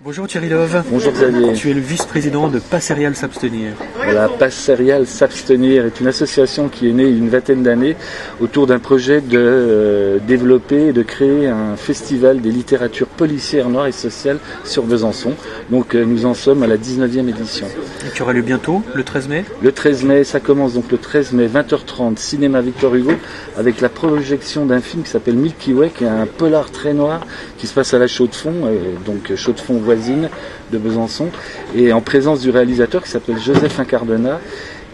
Bonjour Thierry Love. Bonjour Xavier. Tu es le vice-président de Pas Céréales s'abstenir. Voilà, Pas Céréales s'abstenir est une association qui est née il y a une vingtaine d'années autour d'un projet de développer et de créer un festival des littératures policières noires et sociales sur Besançon. Donc nous en sommes à la 19e édition. Et qui aura lieu bientôt, le 13 mai. Le 13 mai, ça commence donc le 13 mai, 20h30, cinéma Victor Hugo, avec la projection d'un film qui s'appelle Milky Way, qui est un polar très noir qui se passe à la Chaux-de-Fonds, donc Chaux-de-Fonds voisine de Besançon, et en présence du réalisateur qui s'appelle Joseph Incardona,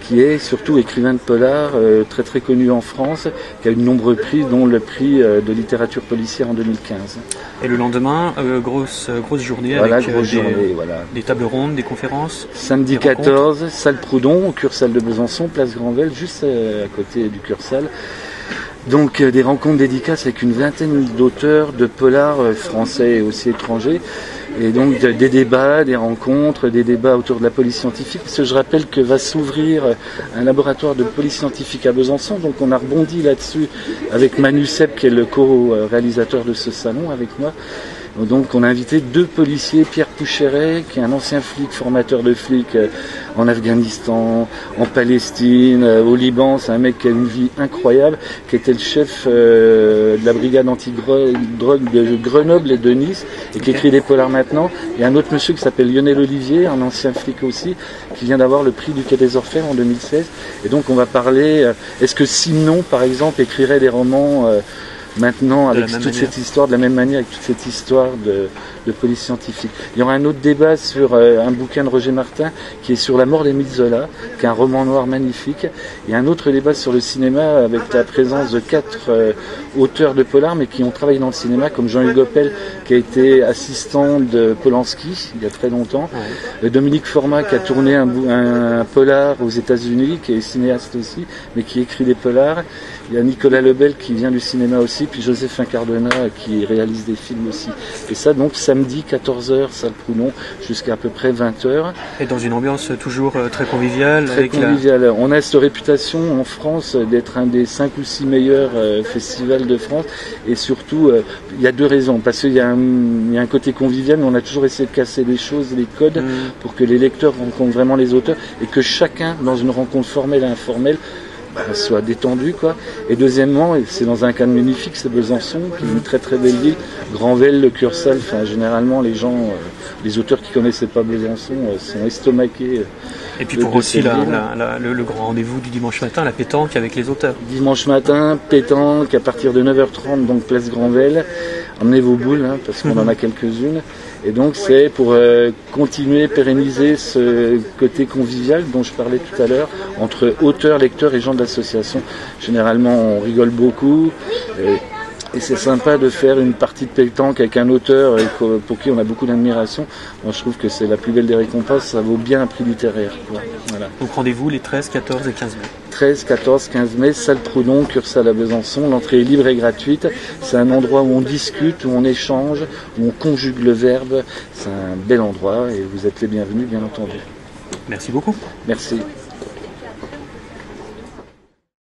qui est surtout écrivain de polar, très très connu en France, qui a eu de nombreux prix, dont le prix de littérature policière en 2015. Et le lendemain, grosse journée voilà, avec des tables rondes, des conférences. Samedi 14, salle Proudhon, au Cursal de Besançon, place Granvelle, juste à côté du Cursal. Donc des rencontres dédicaces avec une vingtaine d'auteurs de polars français et aussi étrangers. Et donc des débats, des rencontres, des débats autour de la police scientifique. Parce que je rappelle que va s'ouvrir un laboratoire de police scientifique à Besançon. Donc on a rebondi là-dessus avec Manu Sepp, qui est le co-réalisateur de ce salon avec moi. Donc on a invité deux policiers, Pierre Poucheret, qui est un ancien flic, formateur de flics en Afghanistan, en Palestine, au Liban. C'est un mec qui a une vie incroyable, qui était le chef de la brigade anti-drogue de Grenoble et de Nice, et qui écrit des polars maintenant. Il y a un autre monsieur qui s'appelle Lionel Olivier, un ancien flic aussi, qui vient d'avoir le prix du Quai des Orfèvres en 2016. Et donc on va parler, est-ce que Simenon, par exemple, écrirait des romans maintenant avec toute cette histoire, de la même manière, avec toute cette histoire de police scientifique. Il y aura un autre débat sur un bouquin de Roger Martin qui est sur La mort d'Émile Zola, qui est un roman noir magnifique. Il y a un autre débat sur le cinéma avec la présence de 4 auteurs de polar, mais qui ont travaillé dans le cinéma, comme Jean-Hugues Oppel, qui a été assistant de Polanski il y a très longtemps. Ouais. Dominique Format, qui a tourné un polar aux États-Unis, qui est cinéaste aussi, mais qui écrit des polars. Il y a Nicolas Lebel qui vient du cinéma aussi, puis Joseph Incardona qui réalise des films aussi. Et ça donc samedi 14h, salle Proudhon, jusqu'à peu près 20h. Et dans une ambiance toujours très conviviale. Très conviviale. On a cette réputation en France d'être un des 5 ou 6 meilleurs festivals de France. Et surtout, il y a 2 raisons. Parce qu'il y a un côté convivial, mais on a toujours essayé de casser les choses, les codes, pour que les lecteurs rencontrent vraiment les auteurs et que chacun, dans une rencontre formelle et informelle, soit détendu, quoi. Et deuxièmement, c'est dans un cadre magnifique, c'est Besançon, qui est une très très belle ville. Granvelle, le Cursal, enfin généralement les gens, les auteurs qui connaissaient pas Besançon sont estomaqués. Et puis pour aussi le grand rendez-vous du dimanche matin, la pétanque avec les auteurs. Dimanche matin, pétanque à partir de 9h30, donc place Granvelle. Emmenez vos boules, hein, parce qu'on en a quelques-unes. Et donc c'est pour continuer, pérenniser ce côté convivial dont je parlais tout à l'heure, entre auteurs, lecteurs et gens de l'association. Généralement on rigole beaucoup et c'est sympa de faire une partie de pétanque avec un auteur pour qui on a beaucoup d'admiration. Moi je trouve que c'est la plus belle des récompenses, ça vaut bien un prix littéraire, quoi. Voilà. Donc rendez-vous les 13, 14 et 15 mai. 13, 14, 15 mai, salle Proudhon, Cursal à Besançon. L'entrée est libre et gratuite. C'est un endroit où on discute, où on échange, où on conjugue le verbe. C'est un bel endroit et vous êtes les bienvenus, bien entendu. Merci beaucoup. Merci.